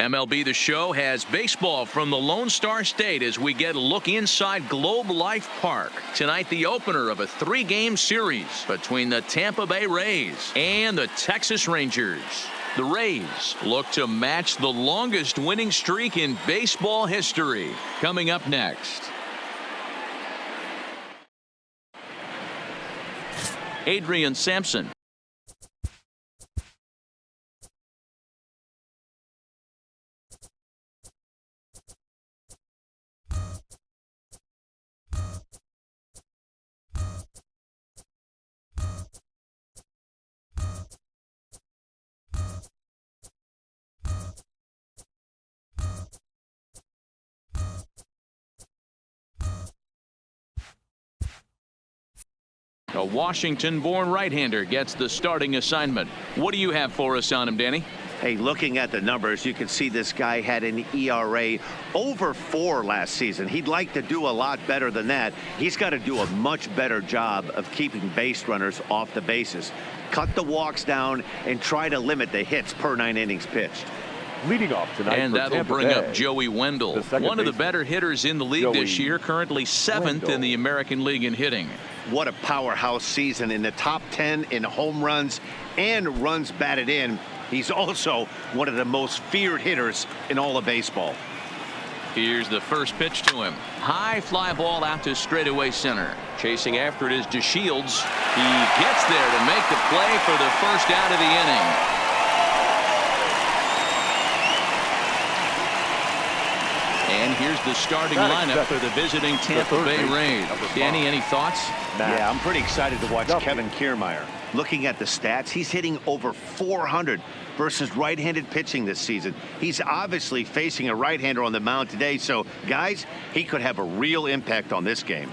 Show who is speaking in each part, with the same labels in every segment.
Speaker 1: MLB The Show has baseball from the Lone Star State as we get a look inside Globe Life Park. Tonight, the opener of a 3-game series between the Tampa Bay Rays and the Texas Rangers. The Rays look to match the longest winning streak in baseball history. Coming up next. Adrian Sampson. A Washington-born right-hander gets the starting assignment. What do you have for us on him, Danny?
Speaker 2: Hey, looking at the numbers, you can see this guy had an ERA over 4 last season. He'd like to do a lot better than that. He's got to do a much better job of keeping base runners off the bases. Cut the walks down and try to limit the hits per 9 innings pitched.
Speaker 3: Leading off tonight,
Speaker 1: and that'll bring up Joey Wendell, one of the better hitters in the league this year, currently 7th in the American League in hitting.
Speaker 2: What a powerhouse season, in the top 10 in home runs and runs batted in. He's also one of the most feared hitters in all of baseball.
Speaker 1: Here's the first pitch to him. High fly ball out to straightaway center. Chasing after it is DeShields. He gets there to make the play for the first out of the inning. And here's the starting lineup for the visiting Tampa Bay Rays. Danny, any thoughts?
Speaker 2: Yeah, I'm pretty excited to watch Kevin Kiermaier. Looking at the stats, he's hitting over 400 versus right-handed pitching this season. He's obviously facing a right-hander on the mound today, so guys, he could have a real impact on this game.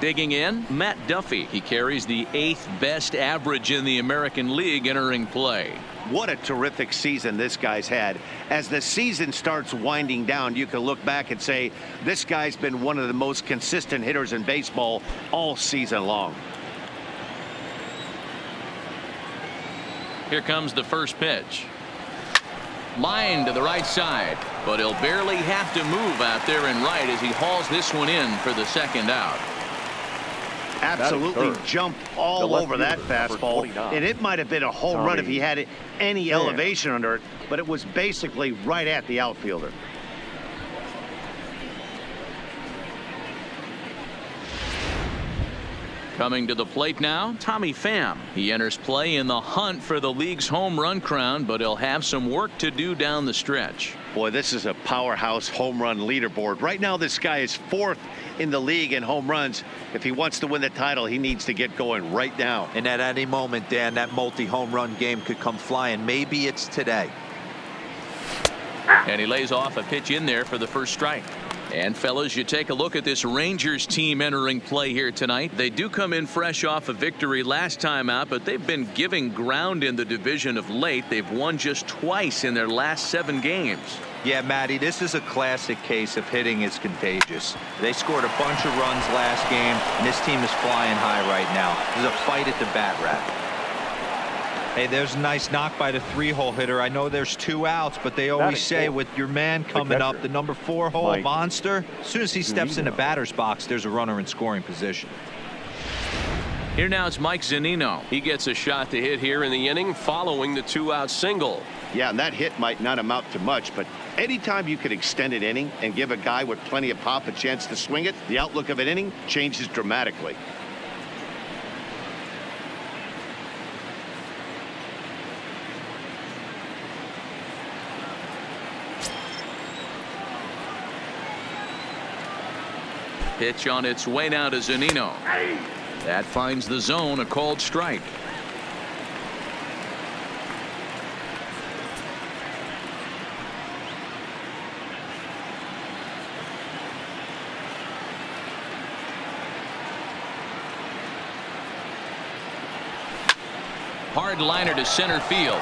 Speaker 1: Digging in, Matt Duffy. He carries the 8th best average in the American League entering play.
Speaker 2: What a terrific season this guy's had. As the season starts winding down, you can look back and say this guy's been one of the most consistent hitters in baseball all season long.
Speaker 1: Here comes the first pitch. Line to the right side, but he'll barely have to move out there and right as he hauls this one in for the second out.
Speaker 2: Absolutely jumped all over that fastball, and it might have been a home run if he had any elevation under it, but it was basically right at the outfielder.
Speaker 1: Coming to the plate now, Tommy Pham. He enters play in the hunt for the league's home run crown, but he'll have some work to do down the stretch.
Speaker 2: Boy, this is a powerhouse home run leaderboard. Right now, this guy is 4th in the league in home runs. If he wants to win the title, he needs to get going right now.
Speaker 4: And at any moment, Dan, that multi-home run game could come flying. Maybe it's today.
Speaker 1: And he lays off a pitch in there for the first strike. And fellas, you take a look at this Rangers team entering play here tonight. They do come in fresh off a victory last time out, but they've been giving ground in the division of late. They've won just twice in their last 7 games.
Speaker 4: Yeah, Matty, this is a classic case of hitting is contagious. They scored a bunch of runs last game, and this team is flying high right now. There's a fight at the bat rack. Hey, there's a nice knock by the 3-hole hitter. I know there's 2 outs, but they always say with your man coming up, the number 4-hole monster, as soon as he steps in the batter's box, there's a runner in scoring position.
Speaker 1: Here now is Mike Zunino. He gets a shot to hit here in the inning following the 2-out single.
Speaker 2: Yeah, and that hit might not amount to much, but anytime you can extend an inning and give a guy with plenty of pop a chance to swing it, the outlook of an inning changes dramatically.
Speaker 1: Pitch on its way now to Zunino. That finds the zone, a called strike. Hard liner to center field.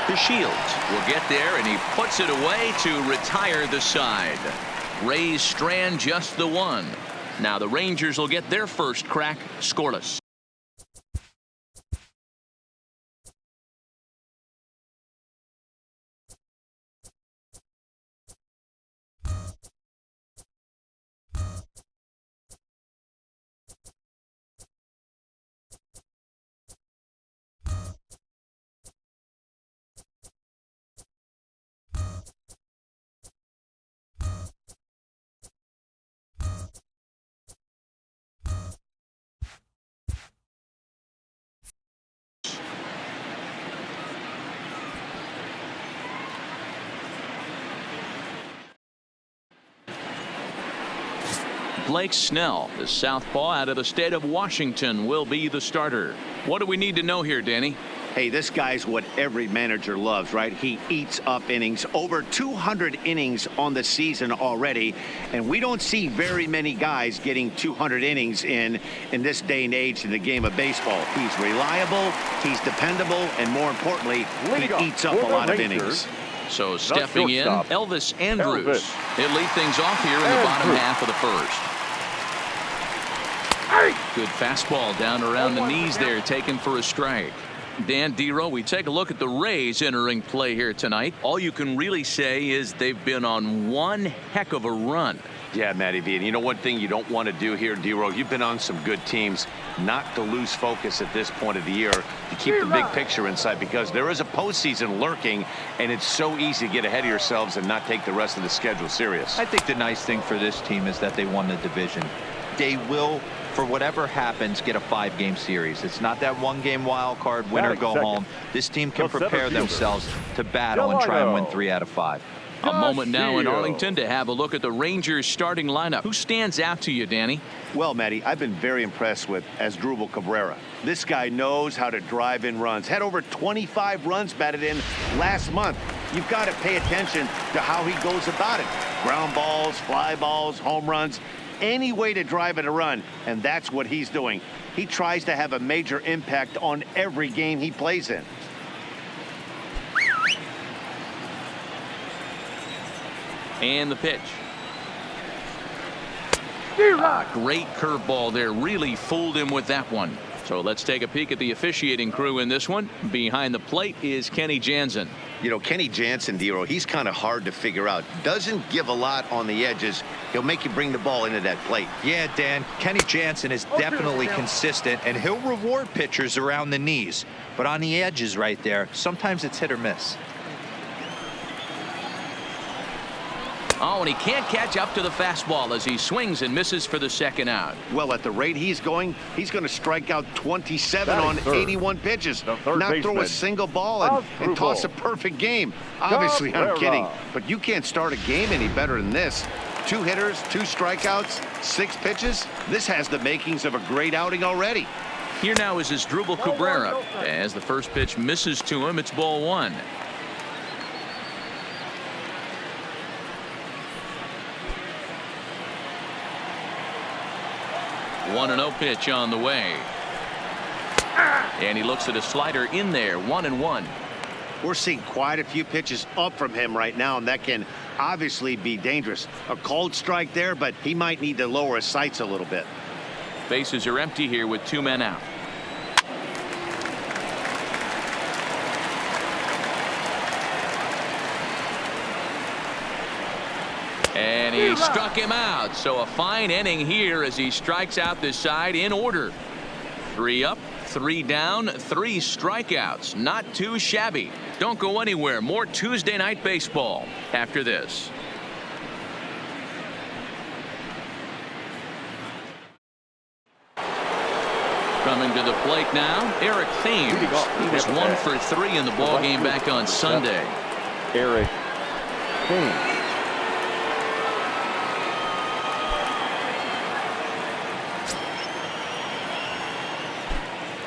Speaker 1: DeShields will get there, and he puts it away to retire the side. Rays strand just the one. Now the Rangers will get their first crack scoreless. Blake Snell, the southpaw out of the state of Washington, will be the starter. What do we need to know here, Danny?
Speaker 2: Hey, this guy's what every manager loves, right? He eats up innings. Over 200 innings on the season already, and we don't see very many guys getting 200 innings in this day and age in the game of baseball. He's reliable, he's dependable, and more importantly, he eats up a lot of innings.
Speaker 1: So stepping in, Elvis Andrus. He'll lead things off here in the bottom half of the first. Good fastball down around the knees there, taken for a strike. Dan Dero, we take a look at the Rays entering play here tonight. All you can really say is they've been on one heck of a run.
Speaker 3: Yeah, Matty V. And you know one thing you don't want to do here, Dero, you've been on some good teams, not to lose focus at this point of the year, to keep the big picture in sight, because there is a postseason lurking, and it's so easy to get ahead of yourselves and not take the rest of the schedule serious.
Speaker 4: I think the nice thing for this team is that they won the division. They will, for whatever happens, get a 5-game series. It's not that 1-game wild card, win or go home. This team can prepare themselves to battle and try and win 3 out of 5.
Speaker 1: A moment now in Arlington to have a look at the Rangers starting lineup. Who stands out to you, Danny?
Speaker 2: Well, Matty, I've been very impressed with Asdrubal Cabrera. This guy knows how to drive in runs. Had over 25 runs batted in last month. You've got to pay attention to how he goes about it. Ground balls, fly balls, home runs, any way to drive in a run, and that's what he's doing. He tries to have a major impact on every game he plays in.
Speaker 1: And the pitch. Great curveball there. Really fooled him with that one. So let's take a peek at the officiating crew in this one. Behind the plate is Kenny Jansen.
Speaker 2: You know, Kenny Jansen, Dero, he's kind of hard to figure out. Doesn't give a lot on the edges. He'll make you bring the ball into that plate.
Speaker 4: Yeah, Dan, Kenny Jansen is definitely consistent, and he'll reward pitchers around the knees. But on the edges right there, sometimes it's hit or miss.
Speaker 1: Oh, and he can't catch up to the fastball as he swings and misses for the second out.
Speaker 2: Well, at the rate he's going to strike out 27 on 81 pitches. Not throw a single ball and toss a perfect game. Obviously, I'm kidding, but you can't start a game any better than this. 2 hitters, 2 strikeouts, 6 pitches. This has the makings of a great outing already.
Speaker 1: Here now is Asdrubal Cabrera. As the first pitch misses to him, it's ball 1. 1-0 pitch on the way. And he looks at a slider in there. 1-1.
Speaker 2: We're seeing quite a few pitches up from him right now, and that can obviously be dangerous. A cold strike there, but he might need to lower his sights a little bit.
Speaker 1: Bases are empty here with 2 men out. And he struck him out. So a fine inning here as he strikes out this side in order. 3 up, 3 down, 3 strikeouts. Not too shabby. Don't go anywhere. More Tuesday Night Baseball after this. Coming to the plate now, Eric Thames. He was 1 for 3 in the ballgame back on Sunday.
Speaker 5: Eric Thames.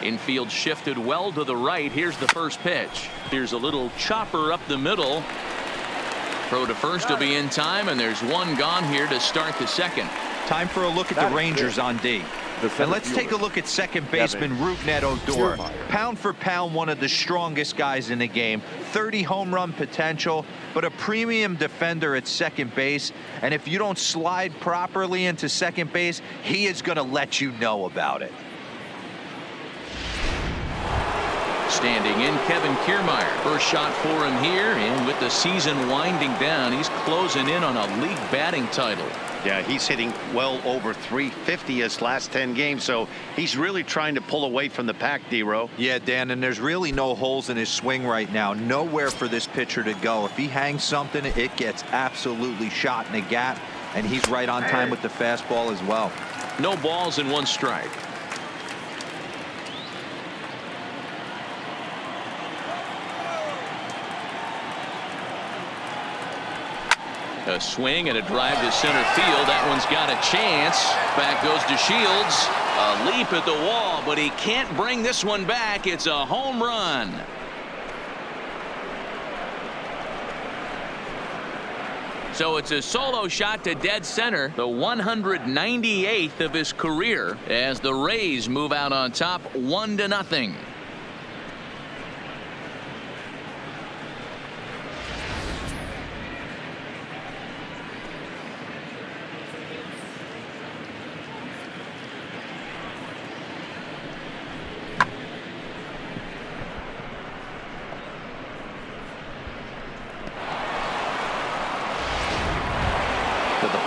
Speaker 1: Infield shifted well to the right. Here's the first pitch. Here's a little chopper up the middle. Throw to first will be in time, and there's 1 gone here to start the second.
Speaker 4: Time for a look at the Rangers on D. And let's take a look at second baseman Rougned Odor. Pound for pound, one of the strongest guys in the game. 30 home run potential, but a premium defender at second base. And if you don't slide properly into second base, he is going to let you know about it.
Speaker 1: Standing in, Kevin Kiermaier. First shot for him here, and with the season winding down, he's closing in on a league batting title.
Speaker 2: Yeah, he's hitting well over 350 his last 10 games, so he's really trying to pull away from the pack, Dero.
Speaker 4: Yeah, Dan, and there's really no holes in his swing right now. Nowhere for this pitcher to go. If he hangs something, it gets absolutely shot in the gap, and he's right on time with the fastball as well.
Speaker 1: No balls and 1 strike. A swing and a drive to center field. That one's got a chance. Back goes to Shields. A leap at the wall, but he can't bring this one back. It's a home run. So it's a solo shot to dead center, the 198th of his career, as the Rays move out on top 1-0.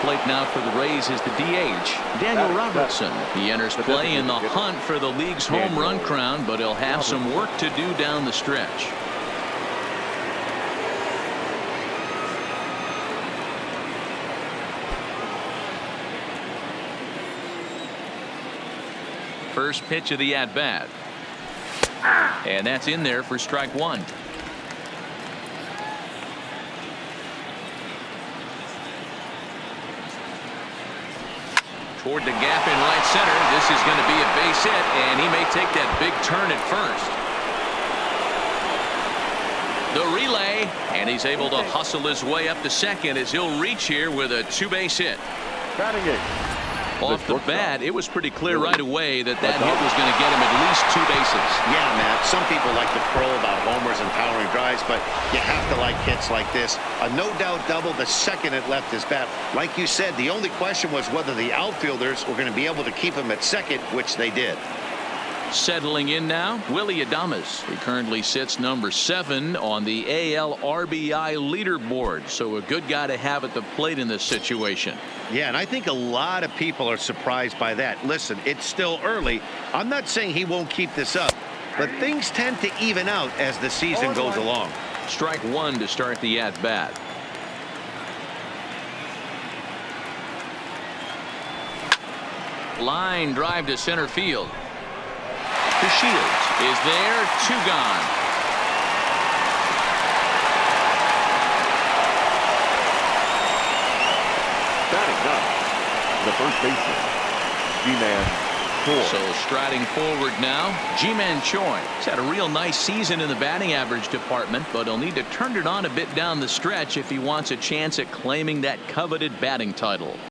Speaker 1: Plate now for the Rays is the DH, Daniel Robertson. He enters play in the hunt for the league's home run crown, but he'll have some work to do down the stretch. First pitch of the at-bat. And that's in there for strike one. Toward the gap in right center. This is going to be a base hit, and he may take that big turn at first. The relay, and he's able to hustle his way up to second as he'll reach here with a two-base hit.
Speaker 5: Batting it.
Speaker 1: Off the bat, it was pretty clear right away that that hit was going to get him at least two bases.
Speaker 2: Yeah, Matt. Some people like to crow about homers and powering drives, but you have to like hits like this. A no-doubt double the second it left his bat. Like you said, the only question was whether the outfielders were going to be able to keep him at second, which they did.
Speaker 1: Settling in now, Willy Adames. He currently sits number 7 on the AL RBI leaderboard. So a good guy to have at the plate in this situation.
Speaker 2: Yeah, and I think a lot of people are surprised by that. Listen, it's still early. I'm not saying he won't keep this up, but things tend to even out as the season goes along.
Speaker 1: Strike one to start the at-bat. Line drive to center field. To Shields is there, 2 gone.
Speaker 5: Batting up, the first baseman, G-Man Choi.
Speaker 1: So striding forward now, Ji-Man Choi. He's had a real nice season in the batting average department, but he'll need to turn it on a bit down the stretch if he wants a chance at claiming that coveted batting title.